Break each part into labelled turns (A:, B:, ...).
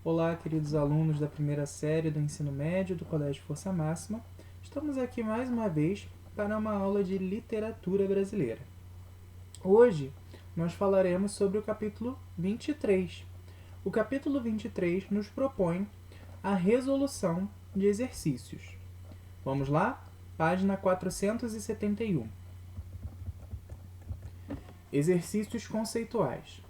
A: Olá, queridos alunos da primeira série do ensino médio do Colégio Força Máxima. Estamos aqui mais uma vez para uma aula de literatura brasileira. Hoje nós falaremos sobre o capítulo 23. O capítulo 23 nos propõe a resolução de exercícios. Vamos lá? Página 471. Exercícios conceituais.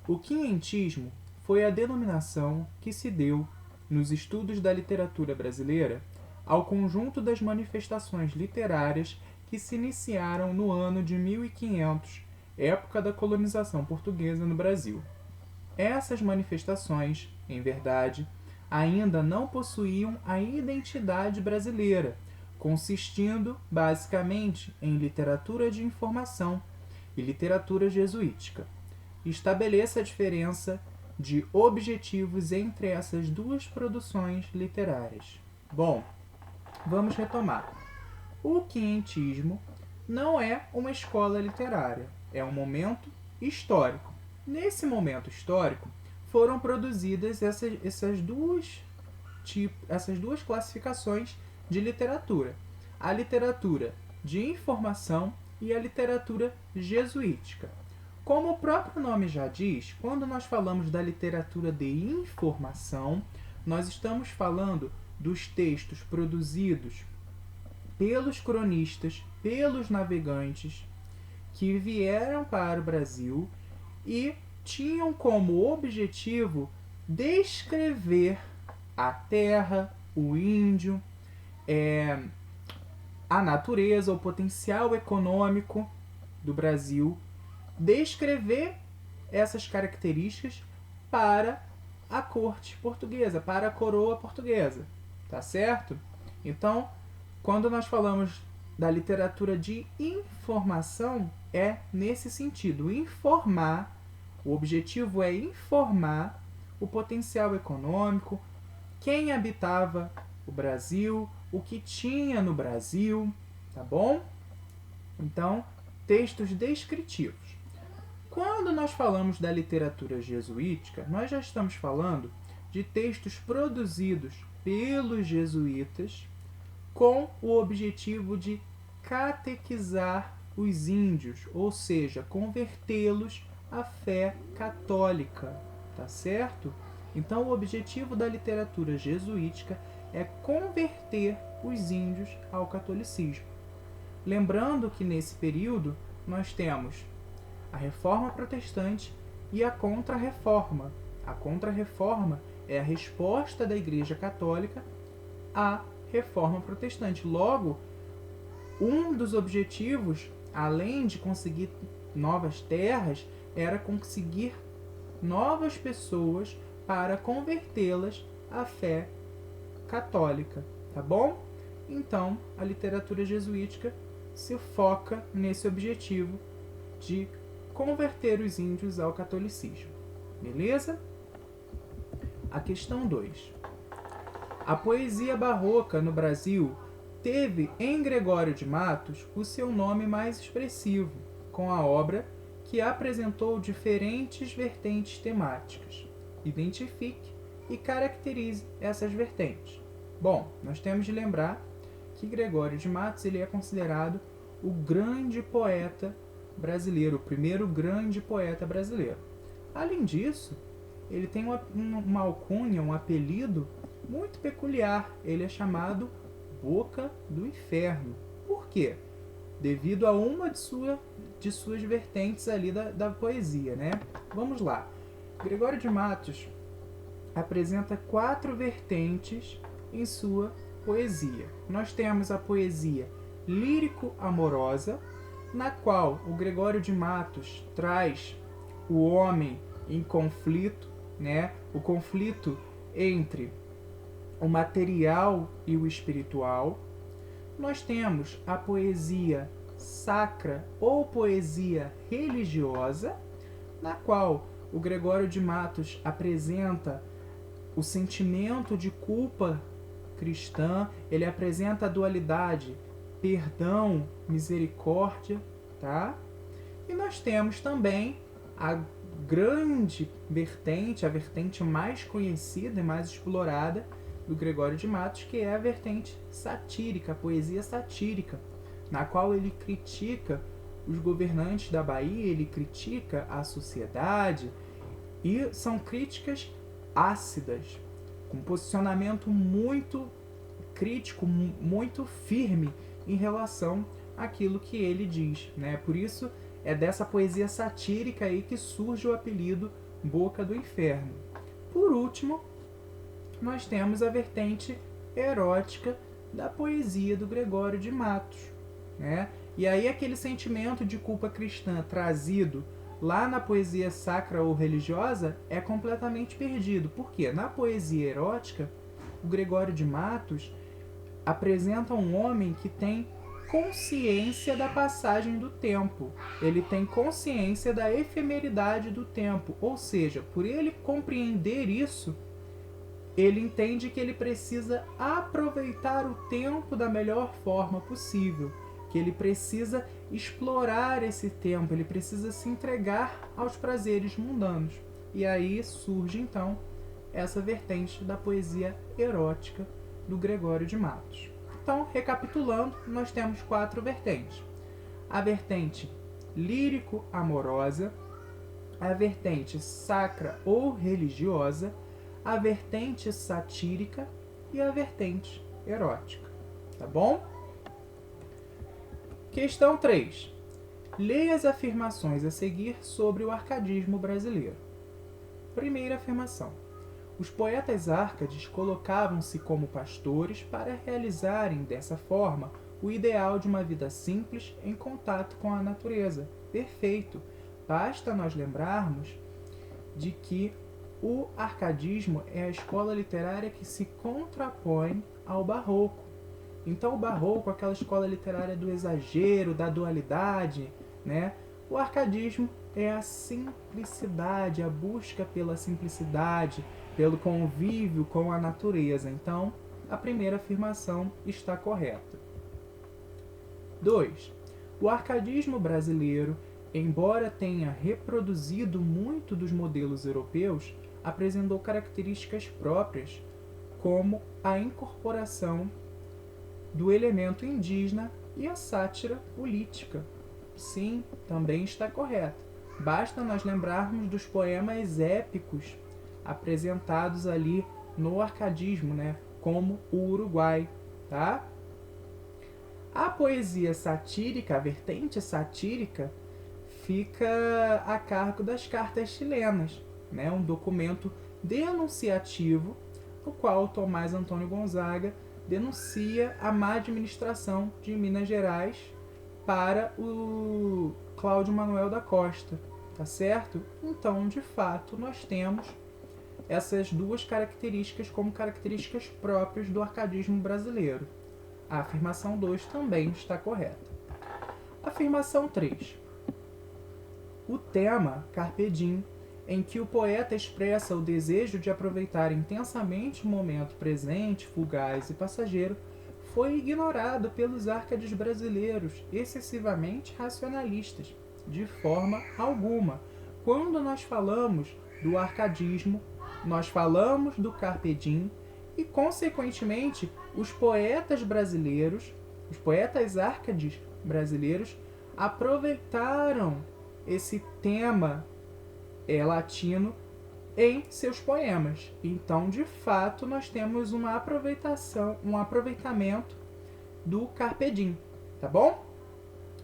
A: O quinhentismo foi a denominação que se deu, nos estudos da literatura brasileira, ao conjunto das manifestações literárias que se iniciaram no ano de 1500, época da colonização portuguesa no Brasil. Essas manifestações, em verdade, ainda não possuíam a identidade brasileira, consistindo basicamente em literatura de informação e literatura jesuítica. Estabeleça a diferença de objetivos entre essas duas produções literárias. Bom, vamos retomar. O quinhentismo não é uma escola literária, é um momento histórico. Nesse momento histórico, foram produzidas essas duas classificações de literatura. A literatura de informação e a literatura jesuítica. Como o próprio nome já diz, quando nós falamos da literatura de informação, nós estamos falando dos textos produzidos pelos cronistas, pelos navegantes, que vieram para o Brasil e tinham como objetivo descrever a terra, o índio, a natureza, o potencial econômico do Brasil, descrever essas características para a corte portuguesa, para a coroa portuguesa, tá certo? Então, quando nós falamos da literatura de informação, é nesse sentido, informar, o objetivo é informar o potencial econômico, quem habitava o Brasil, o que tinha no Brasil, tá bom? Então, textos descritivos. Quando nós falamos da literatura jesuítica, nós já estamos falando de textos produzidos pelos jesuítas com o objetivo de catequizar os índios, ou seja, convertê-los à fé católica, tá certo? Então, o objetivo da literatura jesuítica é converter os índios ao catolicismo. Lembrando que nesse período nós temos a Reforma Protestante e a Contra-Reforma. A Contra-Reforma é a resposta da Igreja Católica à Reforma Protestante. Logo, um dos objetivos, além de conseguir novas terras, era conseguir novas pessoas para convertê-las à fé católica, tá bom? Então, a literatura jesuítica se foca nesse objetivo de converter os índios ao catolicismo. Beleza? A questão 2. A poesia barroca no Brasil teve em Gregório de Matos o seu nome mais expressivo, com a obra que apresentou diferentes vertentes temáticas. Identifique e caracterize essas vertentes. Bom, nós temos de lembrar que Gregório de Matos ele é considerado o grande poeta brasileiro, o primeiro grande poeta brasileiro. Além disso, ele tem uma alcunha, um apelido muito peculiar. Ele é chamado Boca do Inferno. Por quê? Devido a uma de suas vertentes ali da poesia, né? Vamos lá. Gregório de Matos apresenta 4 vertentes em sua poesia. Nós temos a poesia lírico-amorosa, na qual o Gregório de Matos traz o homem em conflito, né? O conflito entre o material e o espiritual. Nós temos a poesia sacra ou poesia religiosa, na qual o Gregório de Matos apresenta o sentimento de culpa cristã, ele apresenta a dualidade perdão, misericórdia, tá? E nós temos também a grande vertente, a vertente mais conhecida e mais explorada do Gregório de Matos, que é a vertente satírica, a poesia satírica, na qual ele critica os governantes da Bahia, ele critica a sociedade, e são críticas ácidas, com posicionamento muito crítico, muito firme em relação àquilo que ele diz, né? Por isso é dessa poesia satírica aí que surge o apelido Boca do Inferno. Por último, nós temos a vertente erótica da poesia do Gregório de Matos, né? E aí aquele sentimento de culpa cristã trazido lá na poesia sacra ou religiosa é completamente perdido. Por quê? Na poesia erótica, o Gregório de Matos apresenta um homem que tem consciência da passagem do tempo. Ele tem consciência da efemeridade do tempo. Ou seja, por ele compreender isso, ele entende que ele precisa aproveitar o tempo da melhor forma possível, que ele precisa explorar esse tempo, ele precisa se entregar aos prazeres mundanos. E aí surge então essa vertente da poesia erótica do Gregório de Matos. Então, recapitulando, nós temos 4 vertentes. A vertente lírico-amorosa, a vertente sacra ou religiosa, a vertente satírica e a vertente erótica. Tá bom? Questão 3. Leia as afirmações a seguir sobre o arcadismo brasileiro. Primeira afirmação. Os poetas árcades colocavam-se como pastores para realizarem, dessa forma, o ideal de uma vida simples em contato com a natureza. Perfeito! Basta nós lembrarmos de que o arcadismo é a escola literária que se contrapõe ao barroco. Então o barroco, aquela escola literária do exagero, da dualidade, né? O arcadismo é a simplicidade, a busca pela simplicidade, pelo convívio com a natureza. Então, a primeira afirmação está correta. 2. O arcadismo brasileiro, embora tenha reproduzido muito dos modelos europeus, apresentou características próprias, como a incorporação do elemento indígena e a sátira política. Sim, também está correto. Basta nós lembrarmos dos poemas épicos apresentados ali no arcadismo, né? Como o Uruguai, tá? A poesia satírica, a vertente satírica, fica a cargo das cartas chilenas, né? Um documento denunciativo no qual Tomás Antônio Gonzaga denuncia a má administração de Minas Gerais para o Cláudio Manuel da Costa, tá certo? Então, de fato, nós temos essas duas características como características próprias do arcadismo brasileiro. A afirmação 2 também está correta. Afirmação 3. O tema Carpe Diem, em que o poeta expressa o desejo de aproveitar intensamente o momento presente, fugaz e passageiro, foi ignorado pelos arcades brasileiros, excessivamente racionalistas, de forma alguma. Quando nós falamos do arcadismo, nós falamos do Carpe Diem e, consequentemente, os poetas brasileiros, os poetas árcades brasileiros, aproveitaram esse tema latino em seus poemas. Então, de fato, nós temos um aproveitamento do Carpe Diem, tá bom?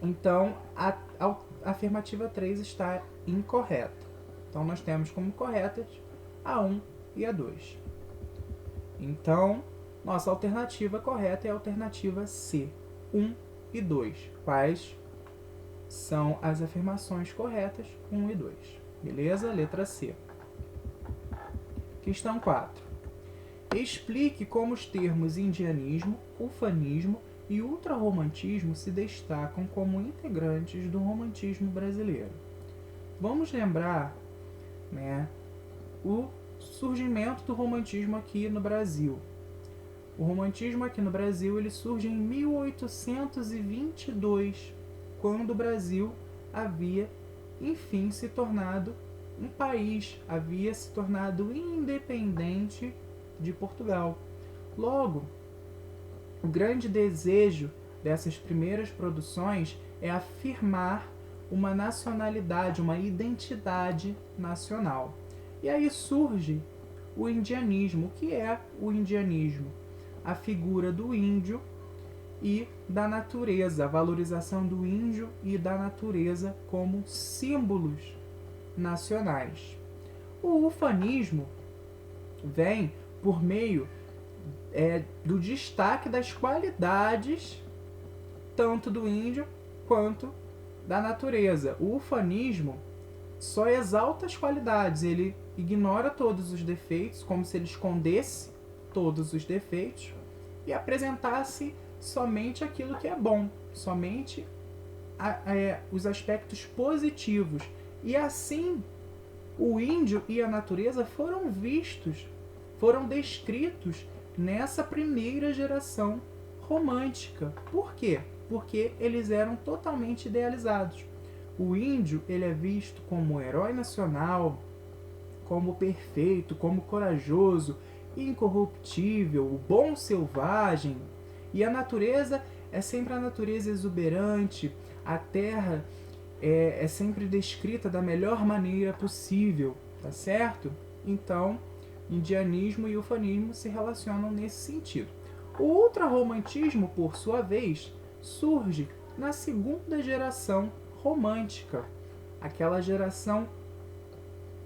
A: Então, a afirmativa 3 está incorreta. Então, nós temos como corretas a 1 e a 2. Então, nossa alternativa correta é a alternativa C, 1 e 2. Quais são as afirmações corretas? 1 e 2. Beleza? Letra C. Questão 4. Explique como os termos indianismo, ufanismo e ultrarromantismo se destacam como integrantes do romantismo brasileiro. Vamos lembrar, né, o surgimento do romantismo aqui no Brasil. O romantismo aqui no Brasil ele surge em 1822, quando o Brasil havia, enfim, se tornado um país, havia se tornado independente de Portugal. Logo, o grande desejo dessas primeiras produções é afirmar uma nacionalidade, uma identidade nacional. E aí surge o indianismo. O que é o indianismo? A figura do índio e da natureza, a valorização do índio e da natureza como símbolos nacionais. O ufanismo vem por meio do destaque das qualidades tanto do índio quanto da natureza. O ufanismo só exalta as qualidades, ele ignora todos os defeitos, como se ele escondesse todos os defeitos e apresentasse somente aquilo que é bom, somente os aspectos positivos. E assim, o índio e a natureza foram vistos, foram descritos nessa primeira geração romântica. Por quê? Porque eles eram totalmente idealizados. O índio, ele é visto como herói nacional, como perfeito, como corajoso, incorruptível, o bom selvagem. E a natureza é sempre a natureza exuberante, a terra é sempre descrita da melhor maneira possível, tá certo? Então, indianismo e ufanismo se relacionam nesse sentido. O ultrarromantismo, por sua vez, surge na segunda geração romântica, aquela geração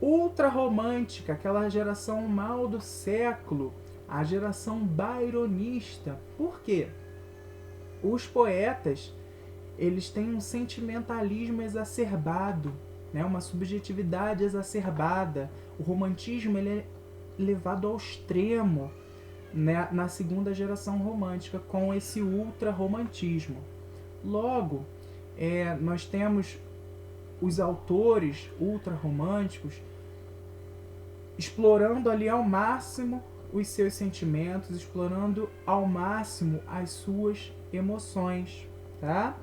A: ultrarromântica, aquela geração mal do século, a geração byronista. Por quê? Os poetas, eles têm um sentimentalismo exacerbado, né? Uma subjetividade exacerbada. O romantismo ele é levado ao extremo, né? Na segunda geração romântica, com esse ultrarromantismo. Logo, nós temos os autores ultrarromânticos explorando ali ao máximo os seus sentimentos, explorando ao máximo as suas emoções, tá?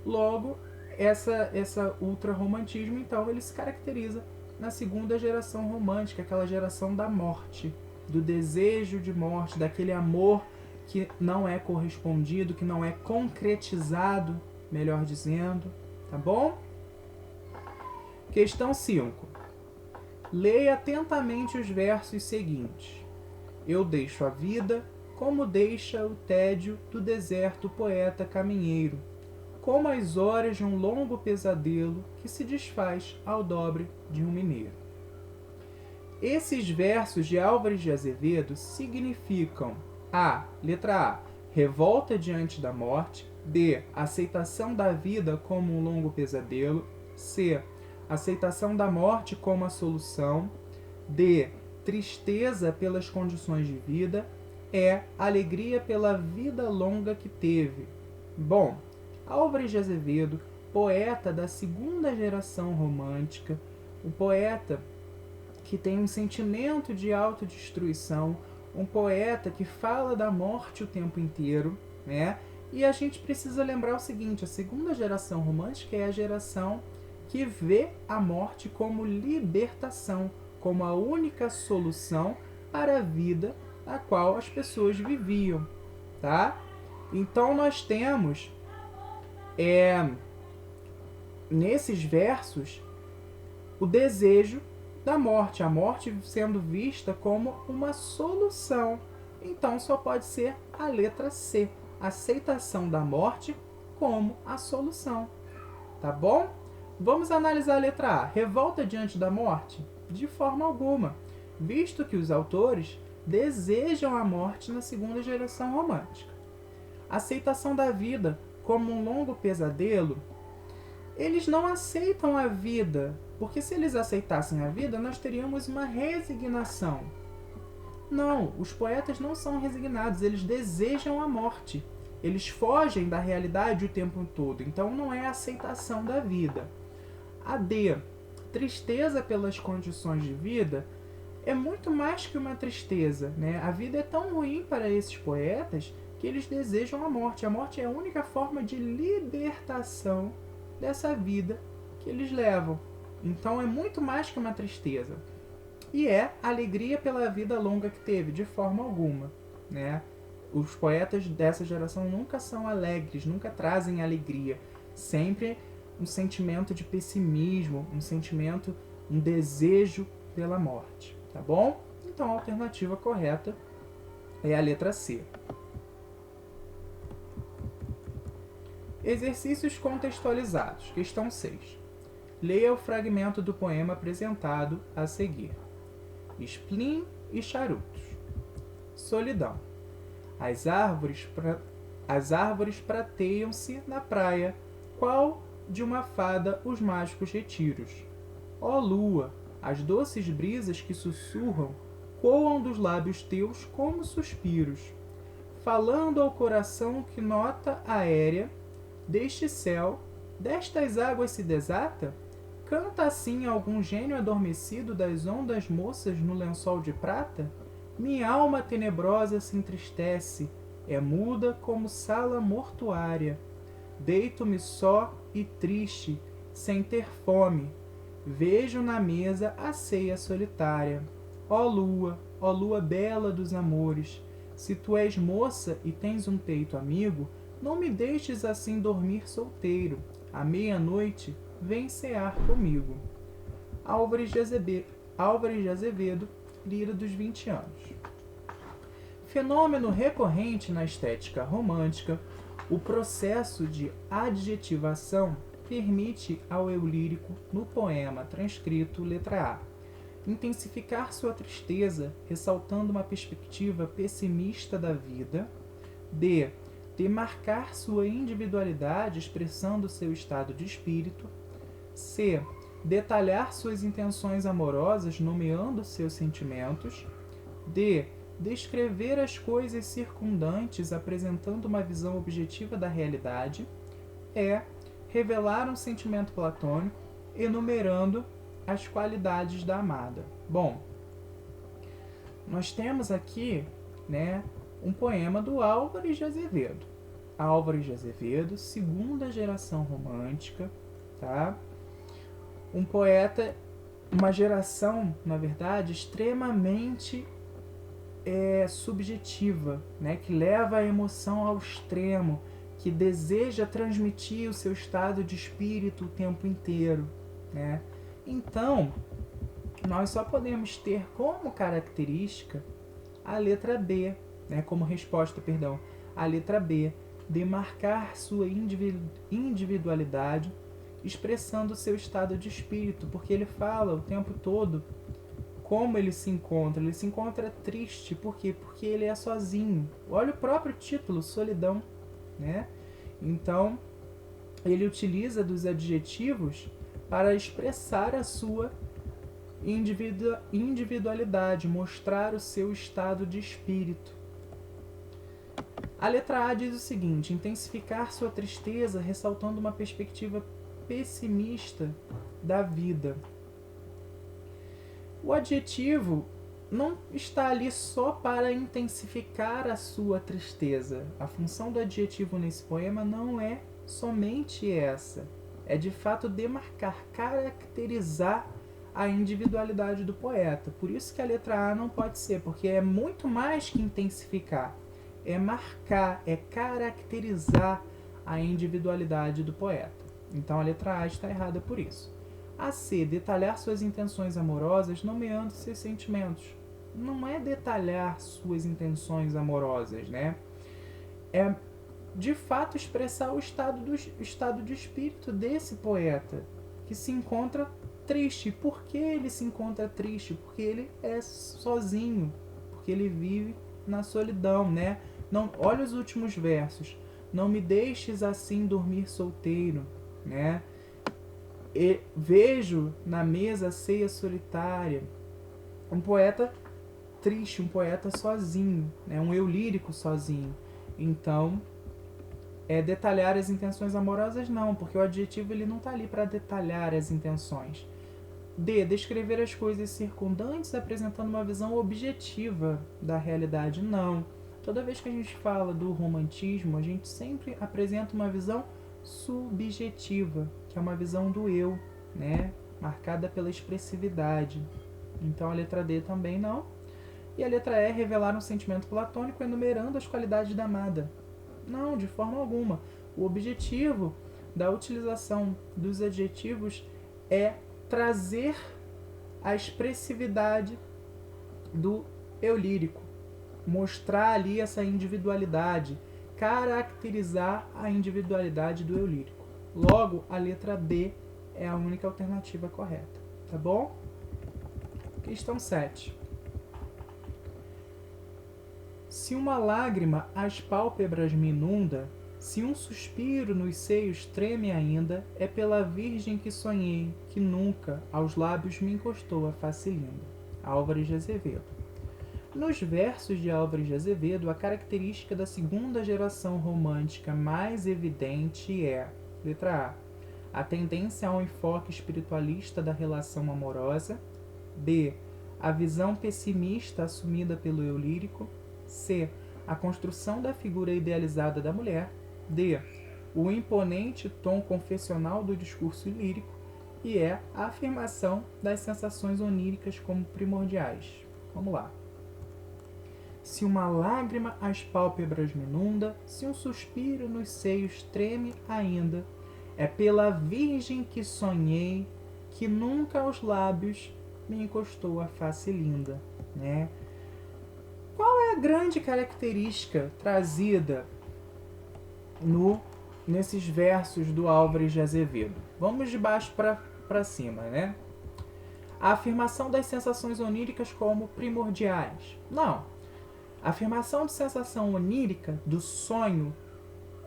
A: Logo, essa ultrarromantismo, então, ele se caracteriza na segunda geração romântica, aquela geração da morte, do desejo de morte, daquele amor que não é correspondido, que não é concretizado, melhor dizendo, tá bom? Questão 5. Leia atentamente os versos seguintes. Eu deixo a vida como deixa o tédio do deserto poeta caminheiro, como as horas de um longo pesadelo que se desfaz ao dobre de um mineiro. Esses versos de Álvares de Azevedo significam letra A, revolta diante da morte, B, aceitação da vida como um longo pesadelo, C, aceitação da morte como a solução, D, tristeza pelas condições de vida, E, alegria pela vida longa que teve. Bom, Álvares de Azevedo, poeta da segunda geração romântica, um poeta que tem um sentimento de autodestruição, um poeta que fala da morte o tempo inteiro, né? E a gente precisa lembrar o seguinte, a segunda geração romântica é a geração que vê a morte como libertação, como a única solução para a vida a qual as pessoas viviam, tá? Então nós temos nesses versos o desejo da morte, a morte sendo vista como uma solução. Então só pode ser a letra C, aceitação da morte como a solução, tá bom? Vamos analisar a letra A. Revolta diante da morte? De forma alguma, visto que os autores desejam a morte na segunda geração romântica. Aceitação da vida como um longo pesadelo? Eles não aceitam a vida, porque se eles aceitassem a vida, nós teríamos uma resignação. Não, os poetas não são resignados, eles desejam a morte. Eles fogem da realidade o tempo todo, então não é a aceitação da vida. A D, tristeza pelas condições de vida, é muito mais que uma tristeza, né? A vida é tão ruim para esses poetas que eles desejam a morte. A morte é a única forma de libertação dessa vida que eles levam, Então é muito mais que uma tristeza. E é alegria pela vida longa que teve, de forma alguma, né? Os poetas dessa geração nunca são alegres, nunca trazem alegria. Sempre um sentimento de pessimismo, um sentimento, um desejo pela morte, tá bom? Então a alternativa correta é a letra C. Exercícios contextualizados. Questão 6. Leia o fragmento do poema apresentado a seguir. Spleen e charutos. Solidão. As árvores prateiam-se na praia, qual de uma fada os mágicos retiros. Ó lua, as doces brisas que sussurram coam dos lábios teus como suspiros, falando ao coração que nota aérea deste céu, destas águas se desata? Canta assim algum gênio adormecido das ondas moças no lençol de prata? Minha alma tenebrosa se entristece, é muda como sala mortuária. Deito-me só e triste, sem ter fome. Vejo na mesa a ceia solitária. Ó lua bela dos amores, se tu és moça e tens um peito amigo, não me deixes assim dormir solteiro. À meia-noite, vem cear comigo. Álvares de Azevedo, Lira dos 20 anos. Fenômeno recorrente na estética romântica, o processo de adjetivação permite ao eu lírico, no poema transcrito letra A, intensificar sua tristeza, ressaltando uma perspectiva pessimista da vida. B. Demarcar sua individualidade, expressando seu estado de espírito. C. Detalhar suas intenções amorosas, nomeando seus sentimentos. D. Descrever as coisas circundantes, apresentando uma visão objetiva da realidade. E. Revelar um sentimento platônico, enumerando as qualidades da amada. Bom, nós temos aqui, né, um poema do Álvares de Azevedo. Álvares de Azevedo, segunda geração romântica, tá? Um poeta, uma geração, na verdade, extremamente subjetiva, né? Que leva a emoção ao extremo, que deseja transmitir o seu estado de espírito o tempo inteiro, né? Então, nós só podemos ter como característica a letra B, né? Como resposta, perdão, a letra B, demarcar sua individualidade, expressando o seu estado de espírito, porque ele fala o tempo todo como ele se encontra triste, por quê? Porque ele é sozinho. Olha o próprio título, solidão, né? Então, ele utiliza dos adjetivos para expressar a sua individualidade, mostrar o seu estado de espírito. A letra A diz o seguinte: intensificar sua tristeza, ressaltando uma perspectiva pessimista da vida. O adjetivo não está ali só para intensificar a sua tristeza. A função do adjetivo nesse poema não é somente essa. É de fato demarcar, caracterizar a individualidade do poeta. Por isso que a letra A não pode ser, porque é muito mais que intensificar. É marcar, é caracterizar a individualidade do poeta. Então a letra A está errada por isso. A C, detalhar suas intenções amorosas, nomeando seus sentimentos. Não é detalhar suas intenções amorosas, né? É, de fato, expressar o estado de espírito desse poeta, que se encontra triste. Por que ele se encontra triste? Porque ele é sozinho, porque ele vive na solidão, né? Não, olha os últimos versos. Não me deixes assim dormir solteiro, né? E vejo na mesa a ceia solitária. Um poeta triste, um poeta sozinho, né? Um eu lírico sozinho. Então, detalhar as intenções amorosas não, porque o adjetivo ele não está ali para detalhar as intenções. D. Descrever as coisas circundantes, apresentando uma visão objetiva da realidade. Não. Toda vez que a gente fala do romantismo, a gente sempre apresenta uma visão subjetiva, que é uma visão do eu, né? marcada pela expressividade. Então a letra D também não. E a letra E, revelar um sentimento platônico enumerando as qualidades da amada. Não, de forma alguma. O objetivo da utilização dos adjetivos é trazer a expressividade do eu lírico, mostrar ali essa individualidade, caracterizar a individualidade do eu lírico. Logo, a letra B é a única alternativa correta, tá bom? Questão 7. Se uma lágrima às pálpebras me inunda, se um suspiro nos seios treme ainda, é pela virgem que sonhei, que nunca aos lábios me encostou a face linda. Álvares de Azevedo. Nos versos de Álvares de Azevedo, a característica da segunda geração romântica mais evidente é: letra A tendência ao enfoque espiritualista da relação amorosa. B. A visão pessimista assumida pelo eu lírico. C. A construção da figura idealizada da mulher. D. O imponente tom confessional do discurso lírico. E é a afirmação das sensações oníricas como primordiais. Vamos lá. Se uma lágrima às pálpebras me inunda, se um suspiro nos seios treme ainda, é pela virgem que sonhei, que nunca aos lábios me encostou a face linda, né? Qual é a grande característica trazida nesses versos do Álvares de Azevedo? Vamos de baixo para cima, né? A afirmação das sensações oníricas como primordiais. Não. A afirmação de sensação onírica, do sonho,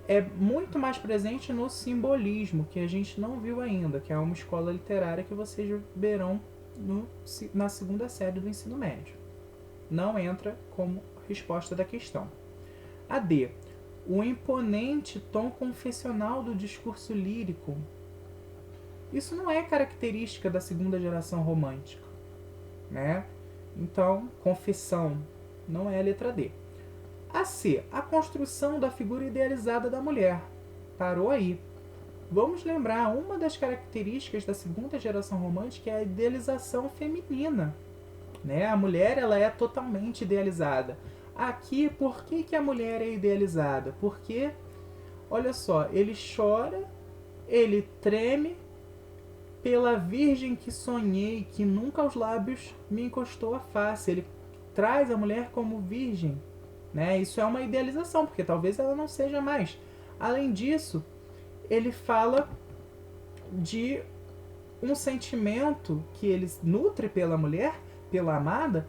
A: é muito mais presente no simbolismo, que a gente não viu ainda, que é uma escola literária que vocês verão na segunda série do ensino médio. Não entra como resposta da questão. A D. O imponente tom confessional do discurso lírico. Isso não é característica da segunda geração romântica, né? Então, confissão não é a letra D. A C. A construção da figura idealizada da mulher. Parou aí. Vamos lembrar, uma das características da segunda geração romântica é a idealização feminina, né? A mulher, ela é totalmente idealizada. Aqui, por que a mulher é idealizada? Porque, olha só, ele chora, ele treme pela virgem que sonhei, que nunca aos lábios me encostou a face. Ele traz a mulher como virgem, né? Isso é uma idealização, porque talvez ela não seja mais. Além disso, ele fala de um sentimento que ele nutre pela mulher, pela amada,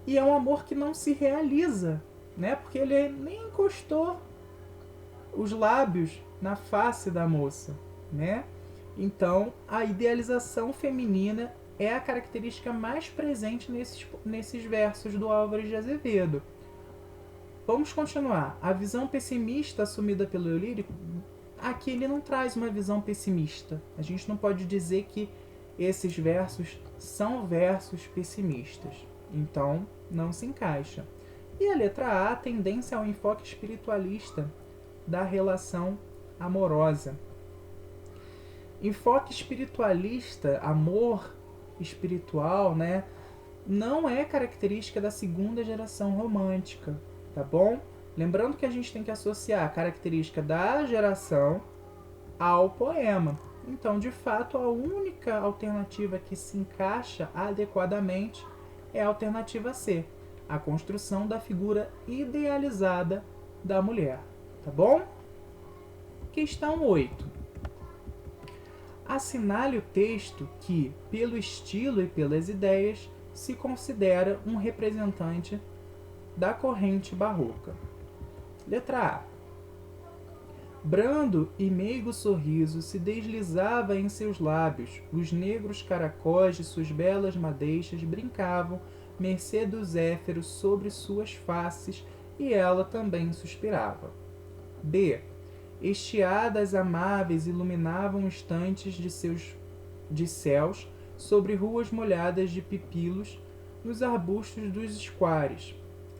A: e é um amor que não se realiza, né? Porque ele nem encostou os lábios na face da moça, né? Então, a idealização feminina é a característica mais presente nesses versos do Álvares de Azevedo. Vamos continuar. A visão pessimista assumida pelo eu lírico, aqui ele não traz uma visão pessimista. A gente não pode dizer que esses versos são versos pessimistas. Então, não se encaixa. E a letra A, a tendência ao enfoque espiritualista da relação amorosa. Enfoque espiritualista, amor espiritual, né, não é característica da segunda geração romântica, tá bom? Lembrando que a gente tem que associar a característica da geração ao poema. Então, de fato, a única alternativa que se encaixa adequadamente é a alternativa C, a construção da figura idealizada da mulher, tá bom? Questão 8. Assinale o texto que, pelo estilo e pelas ideias, se considera um representante da corrente barroca. Letra A. Brando e meigo sorriso se deslizava em seus lábios, os negros caracóis de suas belas madeixas brincavam, mercê dos zéferos sobre suas faces, e ela também suspirava. B. Estiadas amáveis iluminavam instantes de céus sobre ruas molhadas de pipilos nos arbustos dos esquares,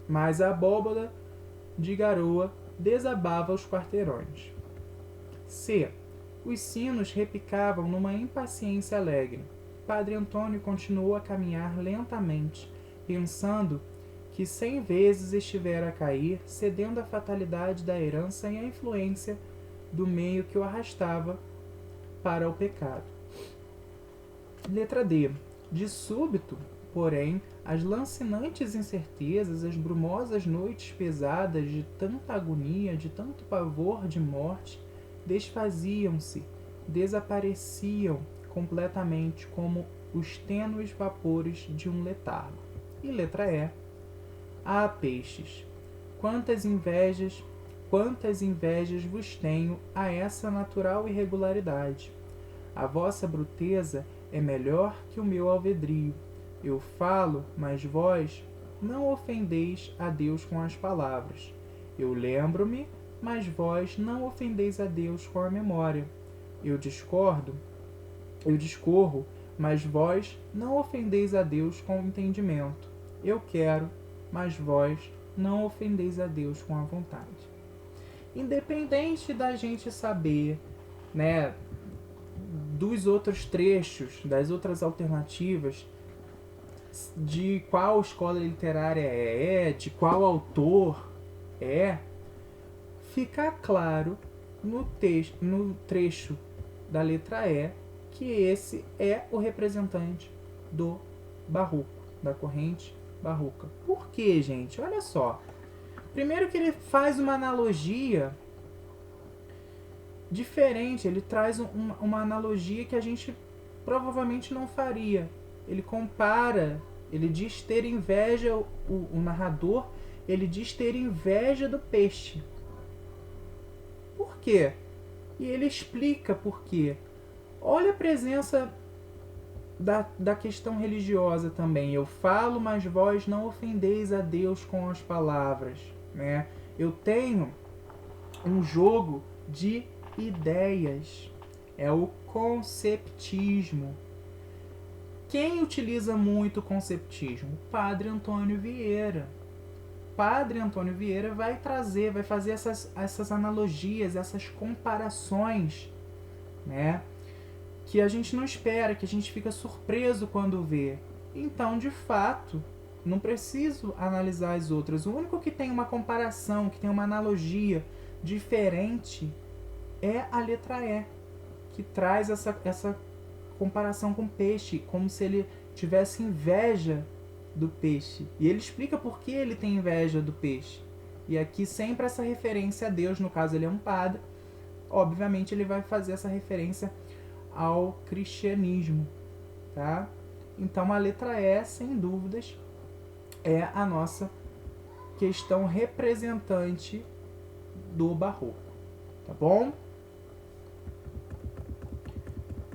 A: mas a abóbora de garoa desabava os quarteirões. C. Os sinos repicavam numa impaciência alegre. Padre Antônio continuou a caminhar lentamente, pensando que 100 vezes estivera a cair, cedendo à fatalidade da herança e à influência do meio que o arrastava para o pecado. Letra D. De súbito, porém, as lancinantes incertezas, as brumosas noites pesadas de tanta agonia, de tanto pavor de morte, desfaziam-se, desapareciam completamente como os tênues vapores de um letargo. E letra E. Ah, peixes, quantas invejas vos tenho a essa natural irregularidade. A vossa bruteza é melhor que o meu alvedrio. Eu falo, mas vós não ofendeis a Deus com as palavras. Eu lembro-me, mas vós não ofendeis a Deus com a memória. Eu discorro, mas vós não ofendeis a Deus com o entendimento. Eu quero, mas vós não ofendeis a Deus com a vontade. Independente da gente saber, né, dos outros trechos, das outras alternativas, de qual escola literária de qual autor fica claro no trecho da letra E que esse é o representante do barroco, da corrente barroca. Por quê, gente? Olha só. Primeiro que ele faz uma analogia diferente, ele traz uma analogia que a gente provavelmente não faria. Ele compara, ele diz ter inveja, o narrador, ele diz ter inveja do peixe. Por quê? E ele explica por quê. Olha a presença da questão religiosa também. Eu falo, mas vós não ofendeis a Deus com as palavras, né? Eu tenho um jogo de ideias. É o conceptismo. Quem utiliza muito o conceptismo? O Padre Antônio Vieira. Padre Antônio Vieira vai fazer essas analogias, essas comparações, né? Que a gente não espera, que a gente fica surpreso quando vê. Então, de fato, não preciso analisar as outras. O único que tem uma comparação, que tem uma analogia diferente, é a letra E, que traz essa comparação com o peixe, como se ele tivesse inveja do peixe. E ele explica por que ele tem inveja do peixe. E aqui sempre essa referência a Deus, no caso ele é um padre, obviamente ele vai fazer essa referência ao cristianismo, tá? Então a letra E, sem dúvidas, é a nossa questão representante do barroco, tá bom?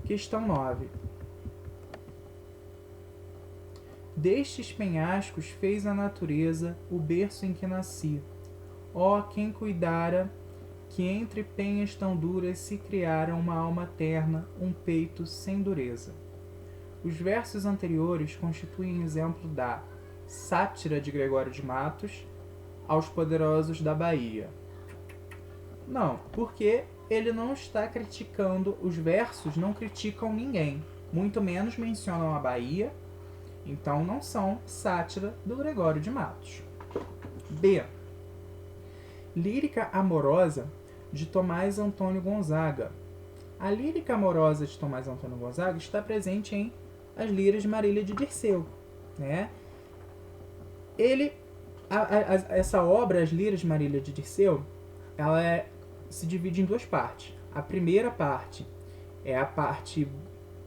A: Questão 9. Destes penhascos fez a natureza o berço em que nasci. Ó, quem cuidara que entre penhas tão duras se criara uma alma terna, um peito sem dureza. Os versos anteriores constituem exemplo da sátira de Gregório de Matos aos poderosos da Bahia. Não, porque ele não está criticando, os versos não criticam ninguém, muito menos mencionam a Bahia, então não são sátira do Gregório de Matos. B. Lírica amorosa de Tomás Antônio Gonzaga. A lírica amorosa de Tomás Antônio Gonzaga está presente em As Liras de Marília de Dirceu, né? Essa obra, As Liras de Marília de Dirceu, ela se divide em duas partes. A primeira parte é a parte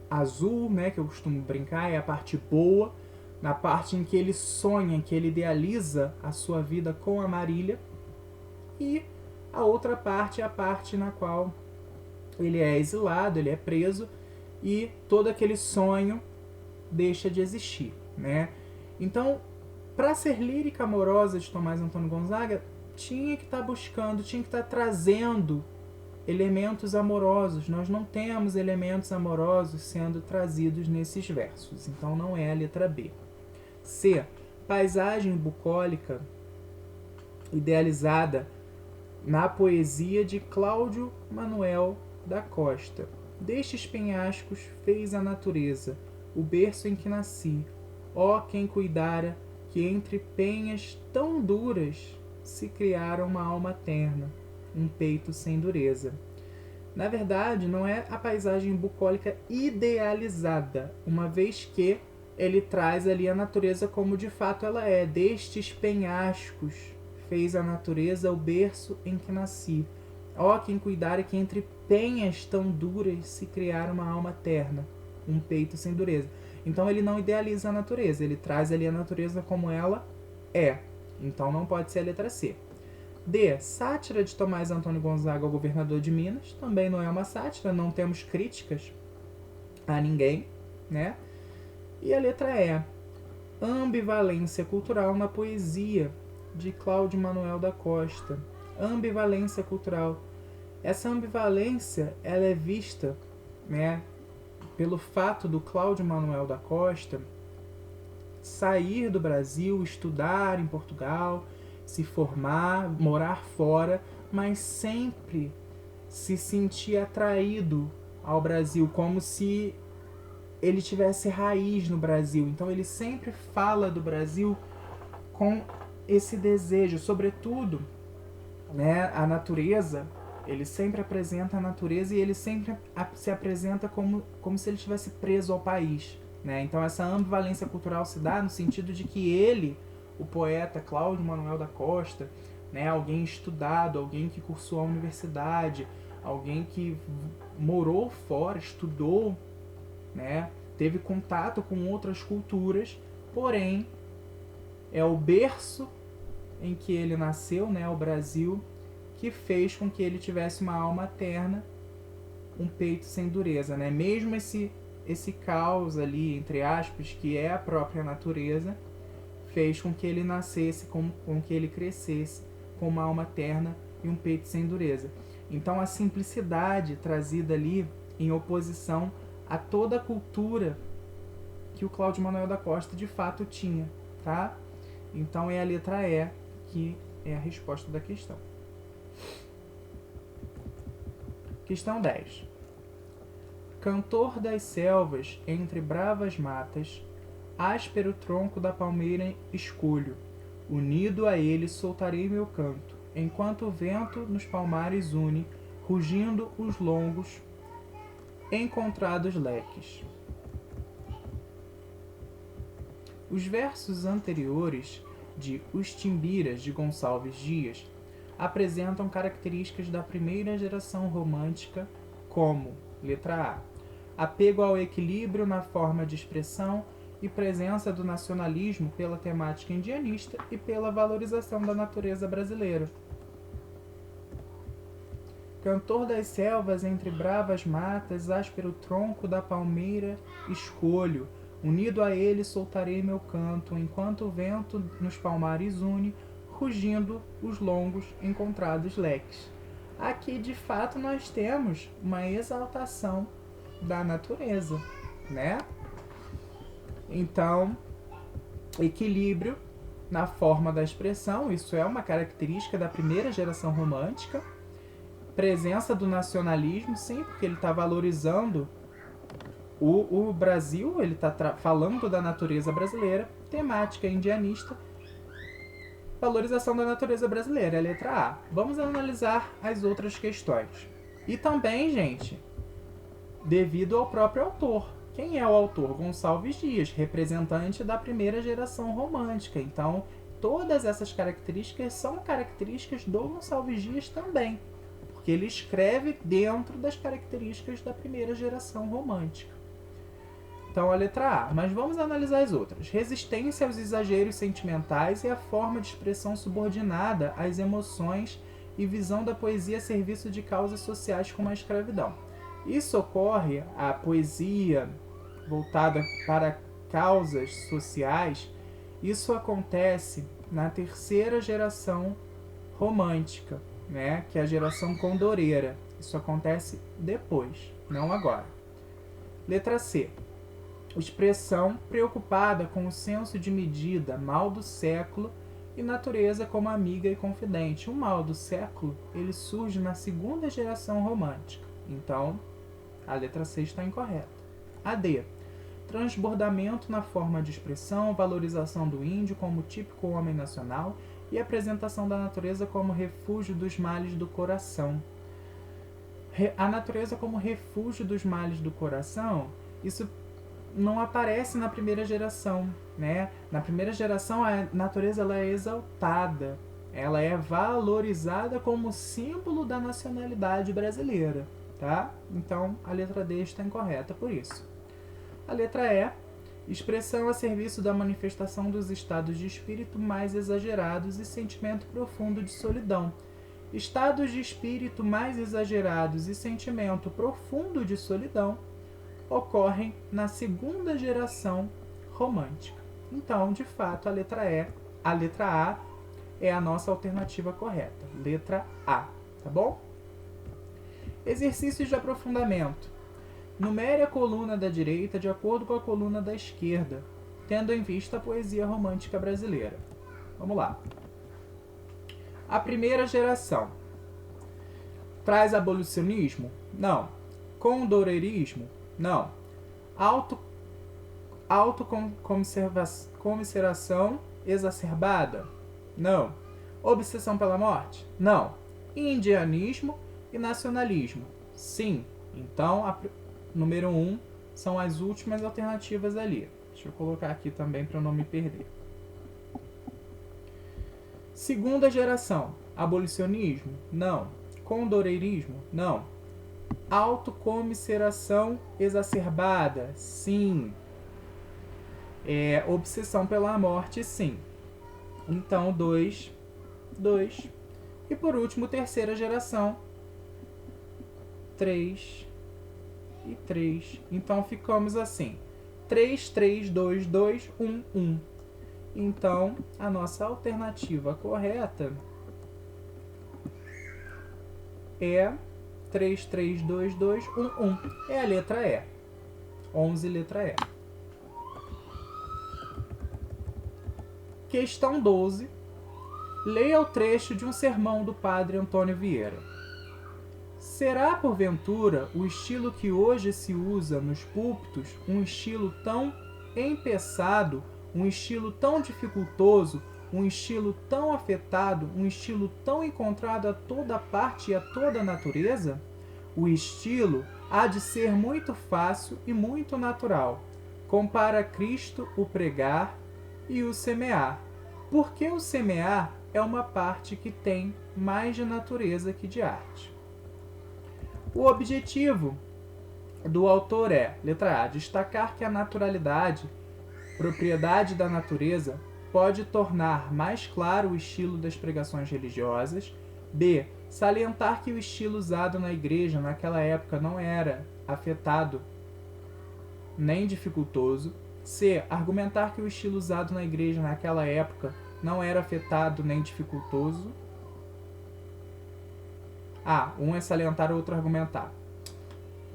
A: azul, né, que eu costumo brincar, é a parte boa, na parte em que ele sonha, que ele idealiza a sua vida com a Marília, e a outra parte é a parte na qual ele é exilado, ele é preso e todo aquele sonho deixa de existir, né? Então, para ser lírica amorosa de Tomás Antônio Gonzaga, tinha que estar buscando, tinha que estar trazendo elementos amorosos. Nós não temos elementos amorosos sendo trazidos nesses versos, então não é a letra B. C. Paisagem bucólica idealizada na poesia de Cláudio Manuel da Costa. Destes penhascos fez a natureza o berço em que nasci. Ó quem cuidara que entre penhas tão duras se criara uma alma terna, um peito sem dureza. Na verdade, não é a paisagem bucólica idealizada, uma vez que ele traz ali a natureza como de fato ela é. Destes penhascos fez a natureza o berço em que nasci. Ó quem cuidara que entre penhas tão duras se criara uma alma terna, um peito sem dureza. Então ele não idealiza a natureza, ele traz ali a natureza como ela é. Então não pode ser a letra C. D. Sátira de Tomás Antônio Gonzaga ao governador de Minas. Também não é uma sátira, não temos críticas a ninguém, né? E a letra E. Ambivalência cultural na poesia, de Cláudio Manuel da Costa. Ambivalência cultural. Essa ambivalência, ela é vista, né, pelo fato do Cláudio Manuel da Costa sair do Brasil, estudar em Portugal, se formar, morar fora, mas sempre se sentir atraído ao Brasil, como se ele tivesse raiz no Brasil. Então ele sempre fala do Brasil com esse desejo, sobretudo, né, a natureza. Ele sempre apresenta a natureza e ele sempre se apresenta como se ele estivesse preso ao país, né? Então essa ambivalência cultural se dá no sentido de que ele, o poeta Cláudio Manuel da Costa, né, alguém estudado, alguém que cursou a universidade, alguém que morou fora, estudou, né, teve contato com outras culturas, porém é o berço em que ele nasceu, né, o Brasil, que fez com que ele tivesse uma alma terna, um peito sem dureza, né? Mesmo esse caos ali, entre aspas, que é a própria natureza, fez com que ele nascesse, com que ele crescesse com uma alma terna e um peito sem dureza. Então a simplicidade trazida ali em oposição a toda a cultura que o Cláudio Manuel da Costa de fato tinha, tá? Então é a letra E que é a resposta da questão. Questão 10. Cantor das selvas, entre bravas matas, áspero tronco da palmeira escolho, unido a ele soltarei meu canto, enquanto o vento nos palmares une, rugindo os longos, encontrados leques. Os versos anteriores de Os Timbiras, de Gonçalves Dias, apresentam características da primeira geração romântica como, letra A, apego ao equilíbrio na forma de expressão e presença do nacionalismo pela temática indianista e pela valorização da natureza brasileira. Cantor das selvas, entre bravas matas, áspero tronco da palmeira escolho, unido a ele soltarei meu canto, enquanto o vento nos palmares une, rugindo os longos encontrados leques. Aqui, de fato, nós temos uma exaltação da natureza, né? Então, equilíbrio na forma da expressão, isso é uma característica da primeira geração romântica. Presença do nacionalismo, sim, porque ele está valorizando o Brasil, ele está falando da natureza brasileira. Temática indianista, valorização da natureza brasileira, é a letra A. Vamos analisar as outras questões. E também, gente, devido ao próprio autor. Quem é o autor? Gonçalves Dias, representante da primeira geração romântica. Então, todas essas características são características do Gonçalves Dias também, porque ele escreve dentro das características da primeira geração romântica. Então, a letra A. Mas vamos analisar as outras. Resistência aos exageros sentimentais e a forma de expressão subordinada às emoções e visão da poesia a serviço de causas sociais como a escravidão. Isso ocorre, a poesia voltada para causas sociais, isso acontece na terceira geração romântica, né? Que é a geração condoreira. Isso acontece depois, não agora. Letra C. Expressão preocupada com o senso de medida, mal do século e natureza como amiga e confidente. O mal do século, ele surge na segunda geração romântica. Então, a letra C está incorreta. A D. transbordamento na forma de expressão, valorização do índio como típico homem nacional e apresentação da natureza como refúgio dos males do coração. A natureza como refúgio dos males do coração, isso não aparece na primeira geração, né? Na primeira geração a natureza ela é exaltada, ela é valorizada como símbolo da nacionalidade brasileira, tá? Então a letra D está incorreta por isso. A letra E, expressão a serviço da manifestação dos estados de espírito mais exagerados e sentimento profundo de solidão. Estados de espírito mais exagerados e sentimento profundo de solidão ocorrem na segunda geração romântica. Então, de fato, a letra A é a nossa alternativa correta. Letra A, tá bom? Exercícios de aprofundamento. Numere a coluna da direita de acordo com a coluna da esquerda, tendo em vista a poesia romântica brasileira. Vamos lá. A primeira geração traz abolicionismo? Não. Condoreirismo? Não. Autocomiseração exacerbada? Não. Obsessão pela morte? Não. Indianismo e nacionalismo? Sim. Então, número 1 são as últimas alternativas ali. Deixa eu colocar aqui também para eu não me perder. Segunda geração. Abolicionismo? Não. Condoreirismo? Não. Autocomiseração exacerbada? Sim. Obsessão pela morte? Sim. Então, 2. E por último, terceira geração. 3 e 3. Então, ficamos assim. 3, 3, 2, 2, 1, 1. Então, a nossa alternativa correta é 3, 3, 2, 2, 1, 1. É a letra E. 11, letra E. Questão 12. Leia o trecho de um sermão do padre Antônio Vieira. Será, porventura, o estilo que hoje se usa nos púlpitos um estilo tão empeçado, um estilo tão dificultoso, um estilo tão afetado, um estilo tão encontrado a toda parte e a toda natureza? O estilo há de ser muito fácil e muito natural. Compara Cristo o pregar e o semear. Porque o semear é uma parte que tem mais de natureza que de arte. O objetivo do autor é, letra A, destacar que a naturalidade, propriedade da natureza, pode tornar mais claro o estilo das pregações religiosas. B, salientar que o estilo usado na igreja naquela época não era afetado nem dificultoso. C, argumentar que o estilo usado na igreja naquela época não era afetado nem dificultoso. A, um é salientar, o outro argumentar.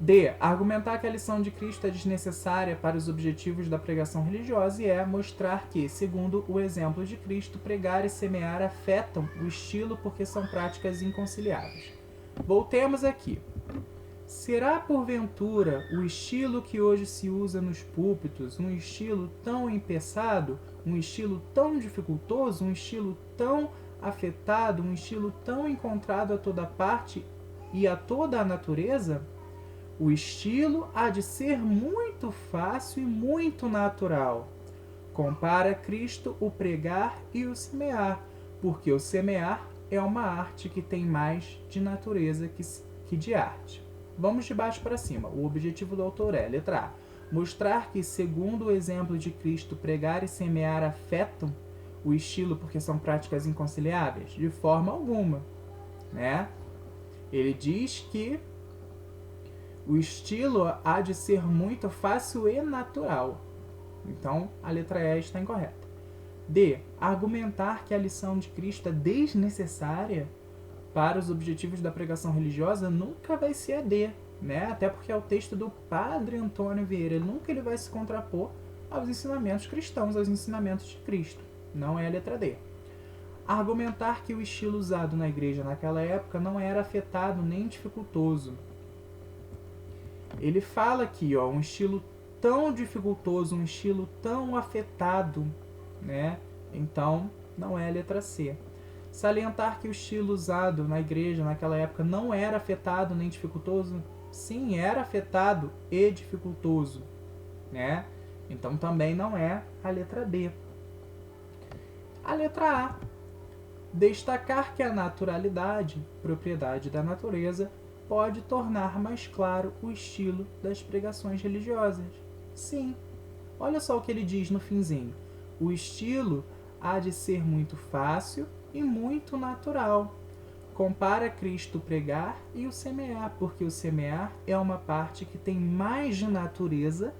A: D, argumentar que a lição de Cristo é desnecessária para os objetivos da pregação religiosa e é mostrar que, segundo o exemplo de Cristo, pregar e semear afetam o estilo porque são práticas inconciliáveis. Voltemos aqui. Será, porventura, o estilo que hoje se usa nos púlpitos um estilo tão empeçado, um estilo tão dificultoso, um estilo tão afetado, um estilo tão encontrado a toda parte e a toda a natureza? O estilo há de ser muito fácil e muito natural. Compara Cristo o pregar e o semear, porque o semear é uma arte que tem mais de natureza que de arte. Vamos de baixo para cima. O objetivo do autor é, letra A, mostrar que, segundo o exemplo de Cristo, pregar e semear afetam o estilo porque são práticas inconciliáveis? De forma alguma, né? Ele diz que o estilo há de ser muito fácil e natural. Então, a letra E está incorreta. D, argumentar que a lição de Cristo é desnecessária para os objetivos da pregação religiosa nunca vai ser a D, né? Até porque é o texto do padre Antônio Vieira. Ele vai se contrapor aos ensinamentos cristãos, aos ensinamentos de Cristo. Não é a letra D. Argumentar que o estilo usado na igreja naquela época não era afetado nem dificultoso. Ele fala aqui, um estilo tão dificultoso, um estilo tão afetado, né? Então, não é a letra C. Salientar que o estilo usado na igreja naquela época não era afetado nem dificultoso. Sim, era afetado e dificultoso, né? Então também não é a letra B. A letra A. Destacar que a naturalidade, propriedade da natureza, pode tornar mais claro o estilo das pregações religiosas. Sim. Olha só o que ele diz no finzinho. O estilo há de ser muito fácil e muito natural. Compara Cristo pregar e o semear, porque o semear é uma parte que tem mais de natureza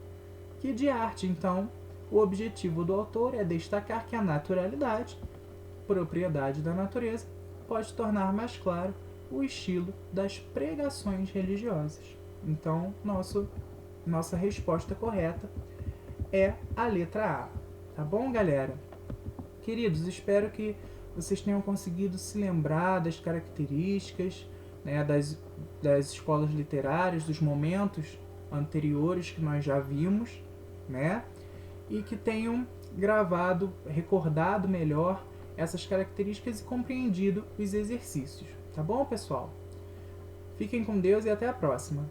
A: que de arte. Então, o objetivo do autor é destacar que a naturalidade, propriedade da natureza, pode tornar mais claro o estilo das pregações religiosas. Então, nossa resposta correta é a letra A. Tá bom, galera? Queridos, espero que vocês tenham conseguido se lembrar das características, né, das escolas literárias, dos momentos anteriores que nós já vimos, né? E que tenham gravado, recordado melhor essas características e compreendido os exercícios. Tá bom, pessoal? Fiquem com Deus e até a próxima!